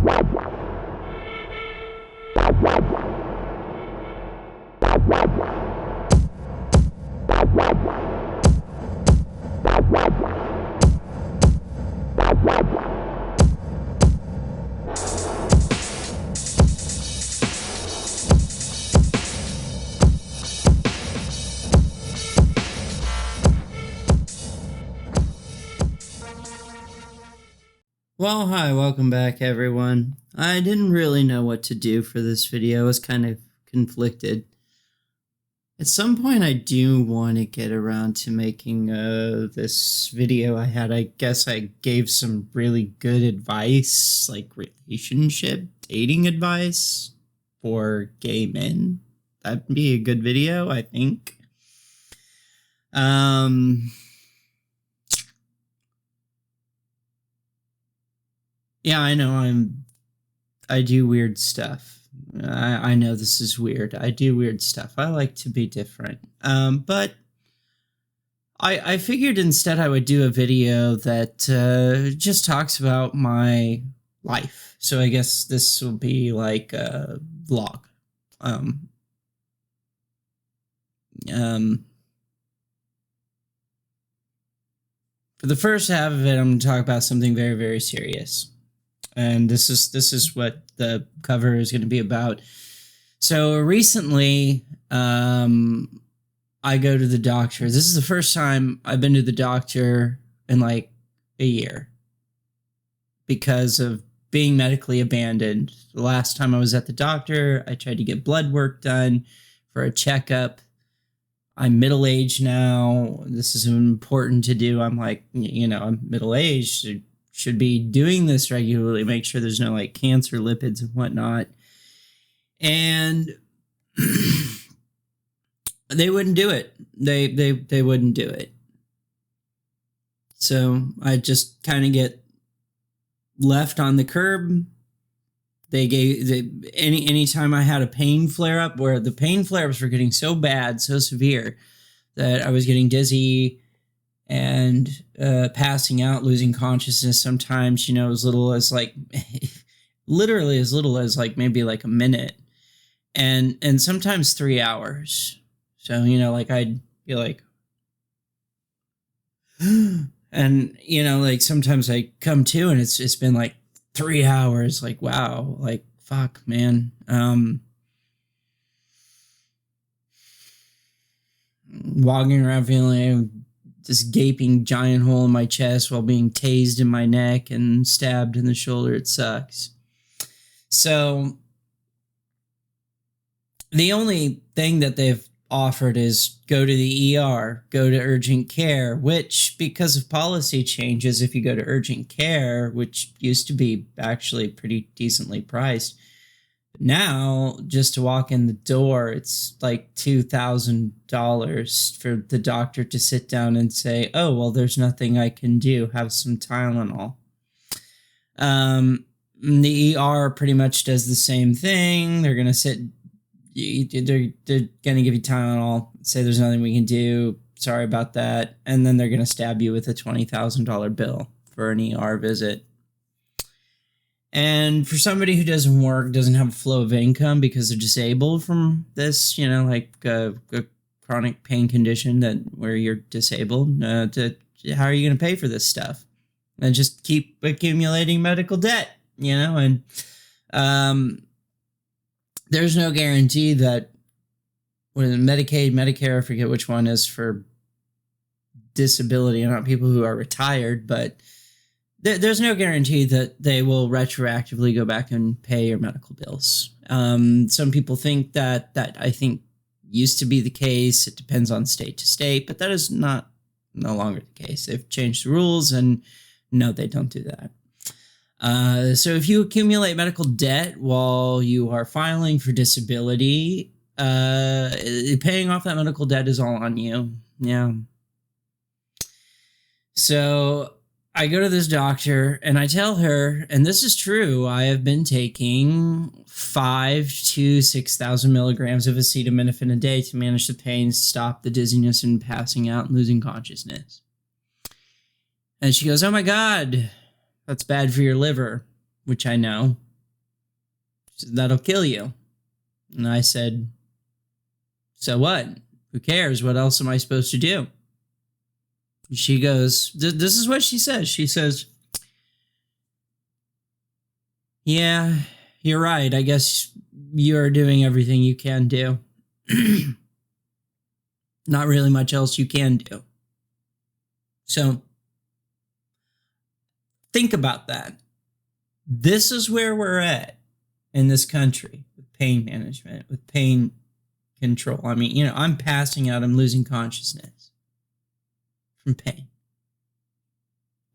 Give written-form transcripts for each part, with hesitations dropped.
Well, hi, welcome back everyone. I didn't really know what to do for this video. I was kind of conflicted. At some point I do want to get around to making this video I guess I gave some really good advice, like relationship, dating advice for gay men. That'd be a good video, I think. Yeah, I know I do weird stuff. I know this is weird. I do weird stuff. I like to be different. But I figured instead I would do a video that just talks about my life. So I guess this will be like a vlog. For the first half of it, I'm going to talk about something very, very serious. And this is what the cover is going to be about. So recently, I go to the doctor. This is the first time I've been to the doctor in like a year because of being medically abandoned. The last time I was at the doctor, I tried to get blood work done for a checkup. I'm middle-aged now. This is important to do. I'm like, I'm middle-aged. So should be doing this regularly, make sure there's no like cancer, lipids and whatnot. And they wouldn't do it. They wouldn't do it. So I just kind of get left on the curb. Anytime I had a pain flare up, where the pain flare ups were getting so bad, so severe that I was getting dizzy and passing out, losing consciousness sometimes, as little as like, literally as little as like maybe like a minute, and sometimes 3 hours. So, like I'd be like, and, like sometimes I come to and it's been like 3 hours, like, wow, like, fuck, man. Walking around feeling this gaping giant hole in my chest while being tased in my neck and stabbed in the shoulder. It sucks. So the only thing that they've offered is go to the ER, go to urgent care, which, because of policy changes, if you go to urgent care, which used to be actually pretty decently priced, now, just to walk in the door, it's like $2,000 for the doctor to sit down and say, oh, well, there's nothing I can do. Have some Tylenol. The ER pretty much does the same thing. They're going to they're going to give you Tylenol, say there's nothing we can do. Sorry about that. And then they're going to stab you with a $20,000 bill for an ER visit. And for somebody who doesn't work, doesn't have a flow of income because they're disabled from this, like a chronic pain condition where you're disabled, how are you going to pay for this stuff? And just keep accumulating medical debt, and there's no guarantee that when Medicaid, Medicare, I forget which one is for disability, and not people who are retired, but there's no guarantee that they will retroactively go back and pay your medical bills. Some people think that I think used to be the case. It depends on state to state, but that is no longer the case. They've changed the rules, and no, they don't do that. So if you accumulate medical debt while you are filing for disability, paying off that medical debt is all on you. Yeah. So I go to this doctor and I tell her, and this is true, I have been taking 5,000 to 6,000 milligrams of acetaminophen a day to manage the pain, stop the dizziness and passing out and losing consciousness. And she goes, oh my God, that's bad for your liver, which I know. She said, that'll kill you. And I said, so what? Who cares? What else am I supposed to do? She goes, this is what she says. She says, yeah, you're right. I guess you're doing everything you can do. Not really much else you can do. So think about that. This is where we're at in this country with pain management, with pain control. I mean, I'm passing out. I'm losing consciousness from pain.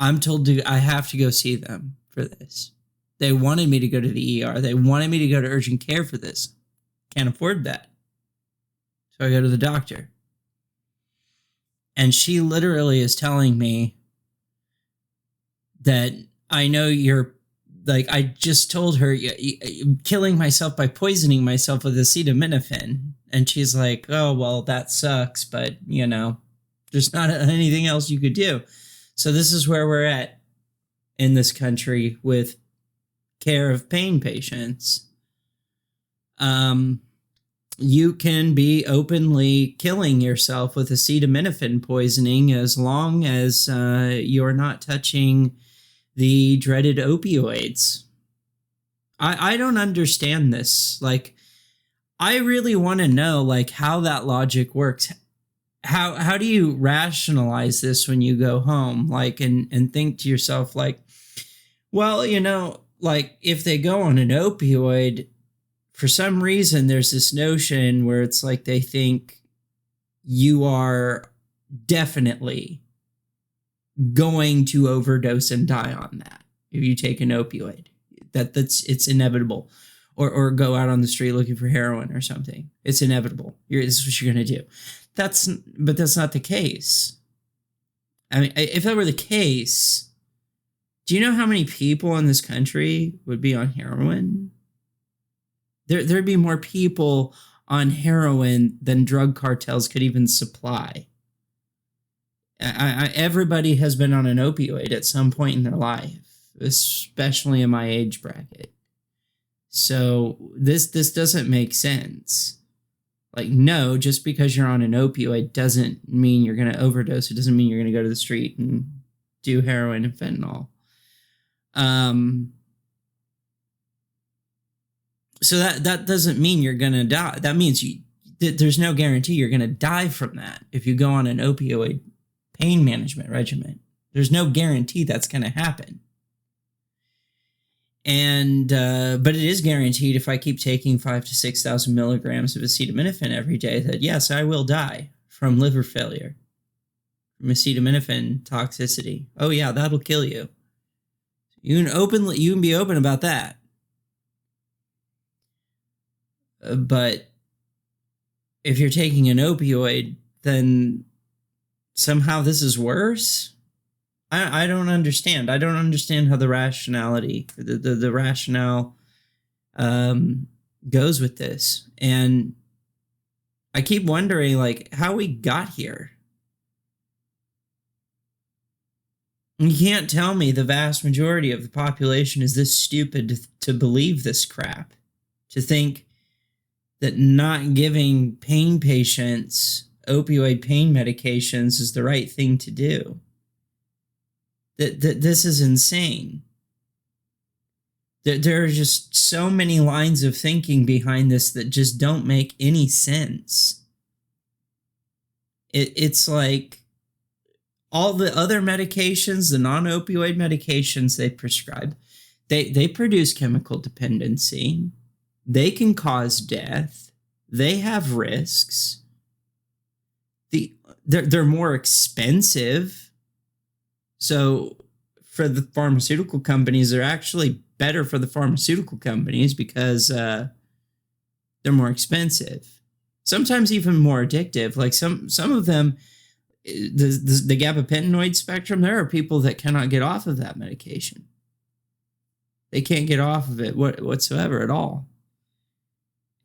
I'm told I have to go see them for this. They wanted me to go to the ER. They wanted me to go to urgent care for this. Can't afford that. So I go to the doctor. And she literally is telling me that I know you're, like, I just told her, killing myself by poisoning myself with acetaminophen. And she's like, oh, well, that sucks, but, there's not anything else you could do. So this is where we're at in this country with care of pain patients. You can be openly killing yourself with acetaminophen poisoning as long as you're not touching the dreaded opioids. I don't understand this. Like, I really want to know, like, how that logic works. How do you rationalize this when you go home, like, and think to yourself, like, well, like, if they go on an opioid, for some reason, there's this notion where it's like they think you are definitely going to overdose and die on that if you take an opioid. It's inevitable. Or go out on the street looking for heroin or something. It's inevitable. This is what you're going to do. But that's not the case. I mean, if that were the case, do you know how many people in this country would be on heroin? There'd be more people on heroin than drug cartels could even supply. Everybody has been on an opioid at some point in their life, especially in my age bracket. So this doesn't make sense. Like, no, just because you're on an opioid doesn't mean you're going to overdose. It doesn't mean you're going to go to the street and do heroin and fentanyl. So that doesn't mean you're going to die. That means there's no guarantee you're going to die from that if you go on an opioid pain management regimen. There's no guarantee that's going to happen. And but it is guaranteed if I keep taking 5,000 to 6,000 milligrams of acetaminophen every day that, yes, I will die from liver failure, from acetaminophen toxicity. Oh, yeah, that'll kill you. You can be open about that. But if you're taking an opioid, then somehow this is worse? I don't understand. I don't understand how the rationality, the rationale goes with this. And I keep wondering, like, how we got here. You can't tell me the vast majority of the population is this stupid to believe this crap, to think that not giving pain patients opioid pain medications is the right thing to do. That this is insane. There are just so many lines of thinking behind this that just don't make any sense. It's like all the other medications, the non-opioid medications they prescribe, they produce chemical dependency. They can cause death. They have risks. They're more expensive. So for the pharmaceutical companies, they're actually better for the pharmaceutical companies because they're more expensive. Sometimes even more addictive. Like some of them, the gabapentinoid spectrum, there are people that cannot get off of that medication. They can't get off of it whatsoever at all.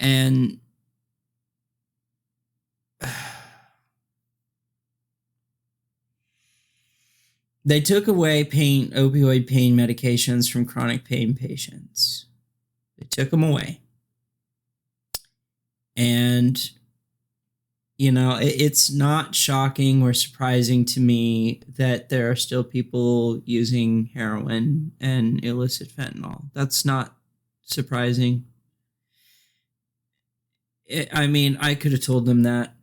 And they took away opioid pain medications from chronic pain patients. They took them away. And, it's not shocking or surprising to me that there are still people using heroin and illicit fentanyl. That's not surprising. I could have told them that.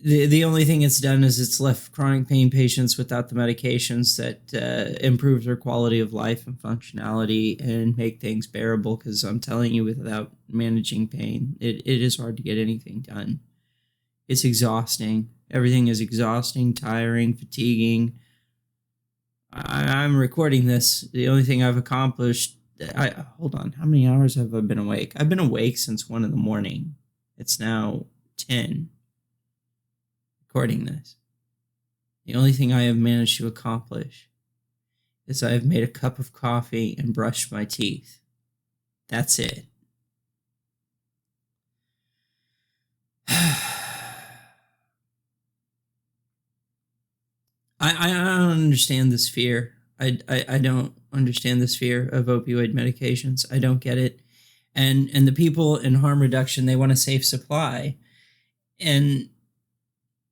The only thing it's done is it's left chronic pain patients without the medications that improve their quality of life and functionality and make things bearable, because I'm telling you, without managing pain, it is hard to get anything done. It's exhausting. Everything is exhausting, tiring, fatiguing. I'm recording this. The only thing I've accomplished... hold on. How many hours have I been awake? I've been awake since 1 a.m. It's now 10. Recording this. The only thing I have managed to accomplish is I have made a cup of coffee and brushed my teeth. That's it. I don't understand this fear. I don't understand this fear of opioid medications. I don't get it. And the people in harm reduction, they want a safe supply. And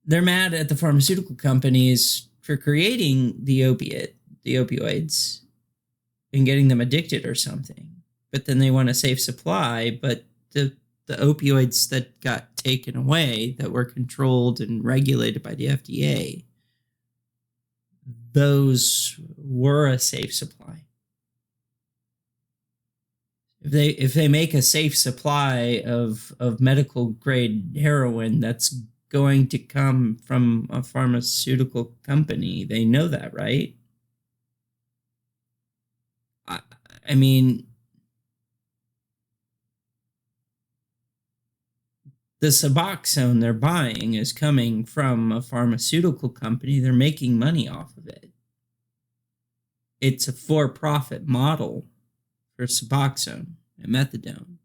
they're mad at the pharmaceutical companies for creating the opioids and getting them addicted or something. But then they want a safe supply. But the opioids that got taken away, that were controlled and regulated by the FDA, those were a safe supply. If they make a safe supply of medical grade heroin that's going to come from a pharmaceutical company, they know that, right? I mean, the Suboxone they're buying is coming from a pharmaceutical company. They're making money off of it. It's a for-profit model for Suboxone and methadone.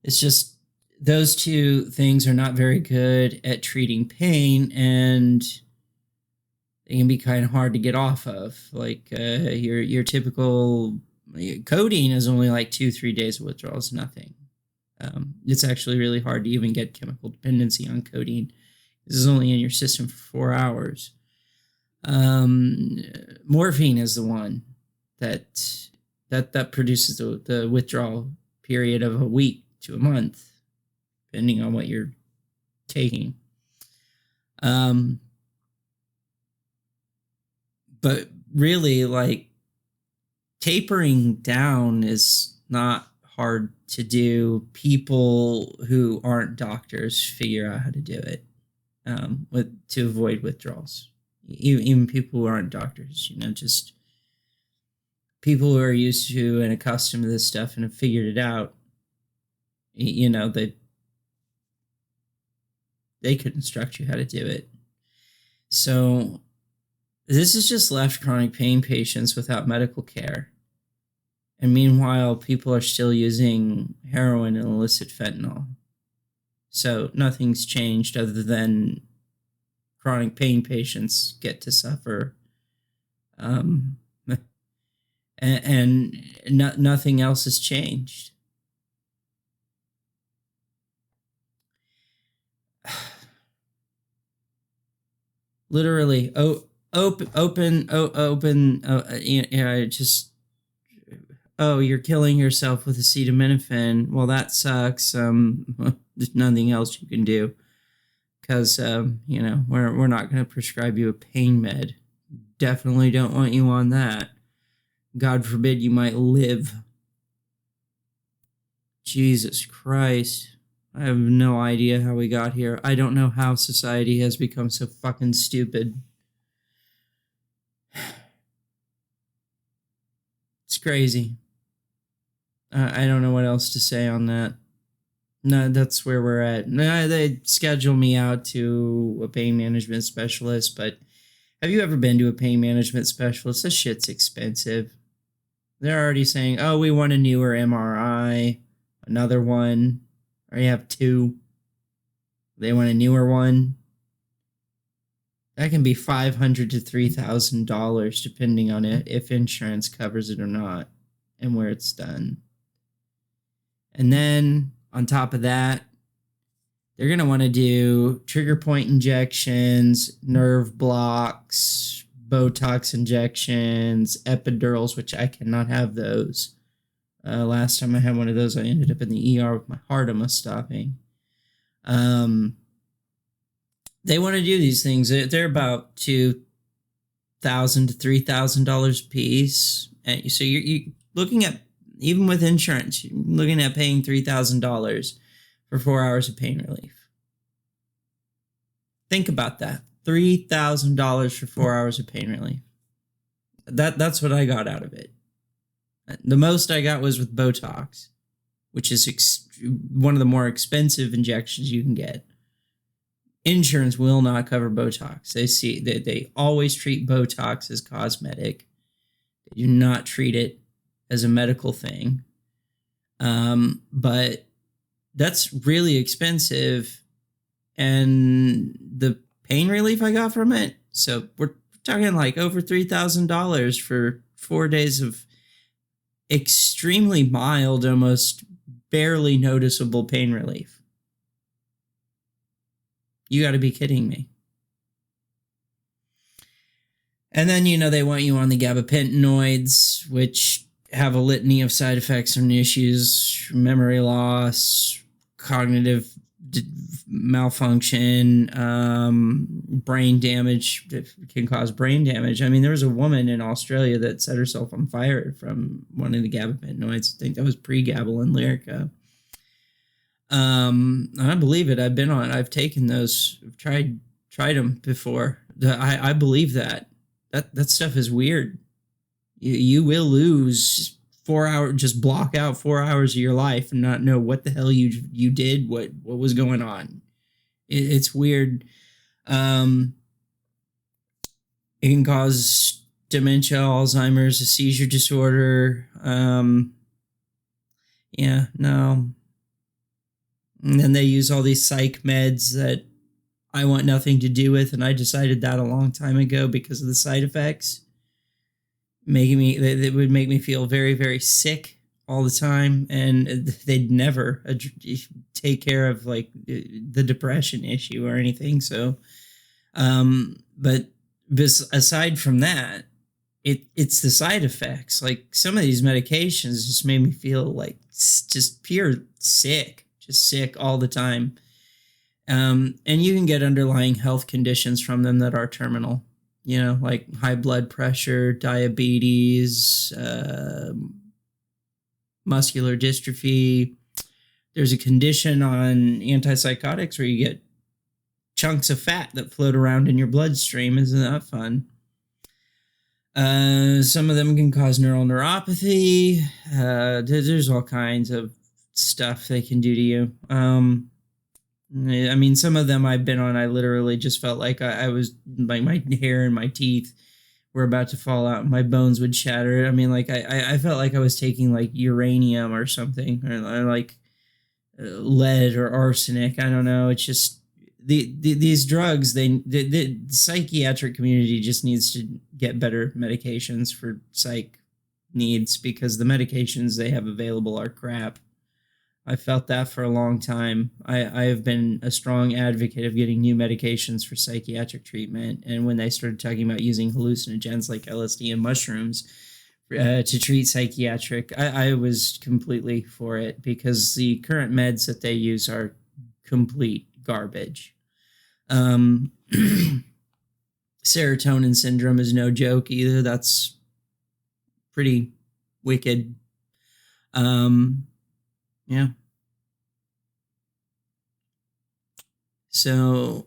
It's just those two things are not very good at treating pain, and they can be kind of hard to get off of. Like your typical codeine is only like 2-3 days of withdrawals, nothing. It's actually really hard to even get chemical dependency on codeine. This is only in your system for 4 hours. Morphine is the one that produces the withdrawal period of a week to a month, depending on what you're taking. But really, like, tapering down is not hard to do. People who aren't doctors figure out how to do it to avoid withdrawals. Even people who aren't doctors, just people who are used to and accustomed to this stuff and have figured it out. They could instruct you how to do it. So this has just left chronic pain patients without medical care. And meanwhile, people are still using heroin and illicit fentanyl. So nothing's changed other than chronic pain patients get to suffer. And nothing else has changed. Literally, you're killing yourself with acetaminophen. Well, that sucks. There's nothing else you can do, because we're not going to prescribe you a pain med. Definitely don't want you on that. God forbid you might live. Jesus Christ. I have no idea how we got here. I don't know how society has become so fucking stupid. It's crazy. I don't know what else to say on that. No, that's where we're at. No, they schedule me out to a pain management specialist, but have you ever been to a pain management specialist? This shit's expensive. They're already saying, oh, we want a newer MRI, another one. Or you have 2. They want a newer one. That can be $500 to $3,000 depending on it, if insurance covers it or not, and where it's done. And then on top of that, they're going to want to do trigger point injections, nerve blocks, Botox injections, epidurals, which I cannot have those. Last time I had one of those, I ended up in the ER with my heart almost stopping. They want to do these things. They're about $2,000 to $3,000 a piece. And so you're looking at, even with insurance, you're looking at paying $3,000 for 4 hours of pain relief. Think about that. $3,000 for 4 hours of pain relief. That's what I got out of it. The most I got was with Botox, which is one of the more expensive injections you can get. Insurance will not cover Botox. They always treat Botox as cosmetic. They do not treat it as a medical thing. But that's really expensive. And the pain relief I got from it, so we're talking like over $3,000 for 4 days of extremely mild, almost barely noticeable pain relief. You got to be kidding me. And then, they want you on the gabapentinoids, which have a litany of side effects and issues: memory loss, cognitive malfunction, brain damage. It can cause brain damage. I mean, there was a woman in Australia that set herself on fire from one of the gabapentinoids. I think that was pre-Gabal and Lyrica. I believe it. I've taken those. I've tried them before. I believe that stuff is weird. You will lose 4 hours, just block out 4 hours of your life and not know what the hell you did, what was going on. It's weird. It can cause dementia, Alzheimer's, a seizure disorder. Yeah, no. And then they use all these psych meds that I want nothing to do with, and I decided that a long time ago because of the side effects. They would make me feel very, very sick all the time, and they'd never take care of like the depression issue or anything. So, but aside from that, it's the side effects. Like some of these medications just made me feel like just pure sick. Just sick all the time. And you can get underlying health conditions from them that are terminal, like high blood pressure, diabetes, muscular dystrophy. There's a condition on antipsychotics where you get chunks of fat that float around in your bloodstream. Isn't that fun? Some of them can cause neuropathy. There's all kinds of stuff they can do to you. I mean, some of them I've been on, I literally just felt like I was, like, my hair and my teeth were about to fall out and my bones would shatter. I mean, like, I felt like I was taking like uranium or something, or like lead or arsenic. I don't know. It's just these drugs, the psychiatric community just needs to get better medications for psych needs, because the medications they have available are crap. I felt that for a long time. I have been a strong advocate of getting new medications for psychiatric treatment. And when they started talking about using hallucinogens like LSD and mushrooms to treat psychiatric, I was completely for it, because the current meds that they use are complete garbage. Serotonin syndrome is no joke either. That's pretty wicked. Yeah. So,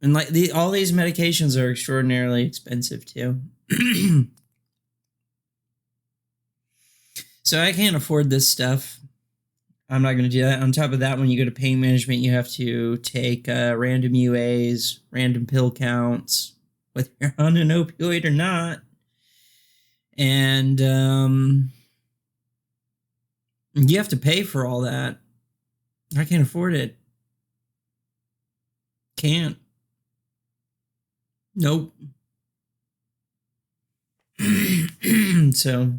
and like all these medications are extraordinarily expensive too. So I can't afford this stuff. I'm not going to do that. On top of that, when you go to pain management, you have to take random UAs, random pill counts, whether you're on an opioid or not. And you have to pay for all that. I can't afford it. Can't. Nope. So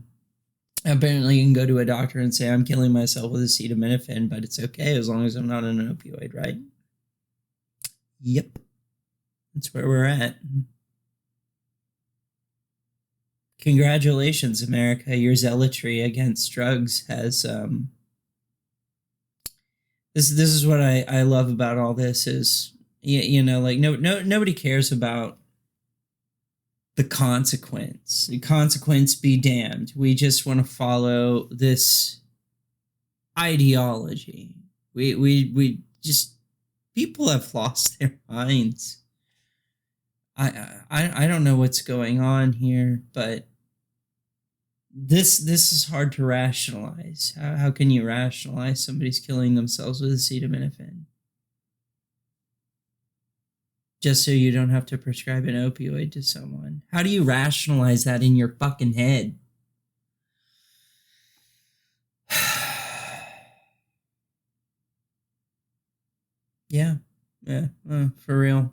apparently you can go to a doctor and say, I'm killing myself with acetaminophen, but it's okay as long as I'm not on an opioid, right? Yep. That's where we're at. Congratulations, America. Your zealotry against drugs has this is what I love about all this is like nobody cares about the consequence. The consequence be damned. We just want to follow this ideology. We just people have lost their minds. I don't know what's going on here, but this is hard to rationalize. How can you rationalize somebody's killing themselves with acetaminophen? Just so you don't have to prescribe an opioid to someone. How do you rationalize that in your fucking head? Yeah, for real.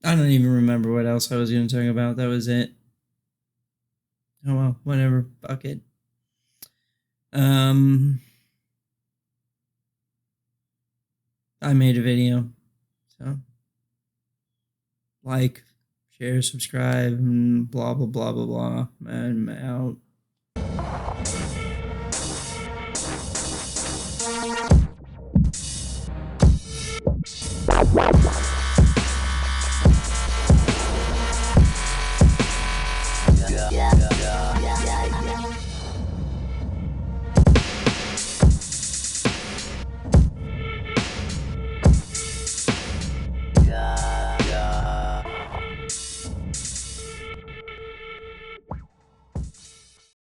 I don't even remember what else I was going to talk about. That was it. Oh well, whatever. Fuck it. I made a video, so like, share, subscribe, and blah blah blah blah blah. And I'm out.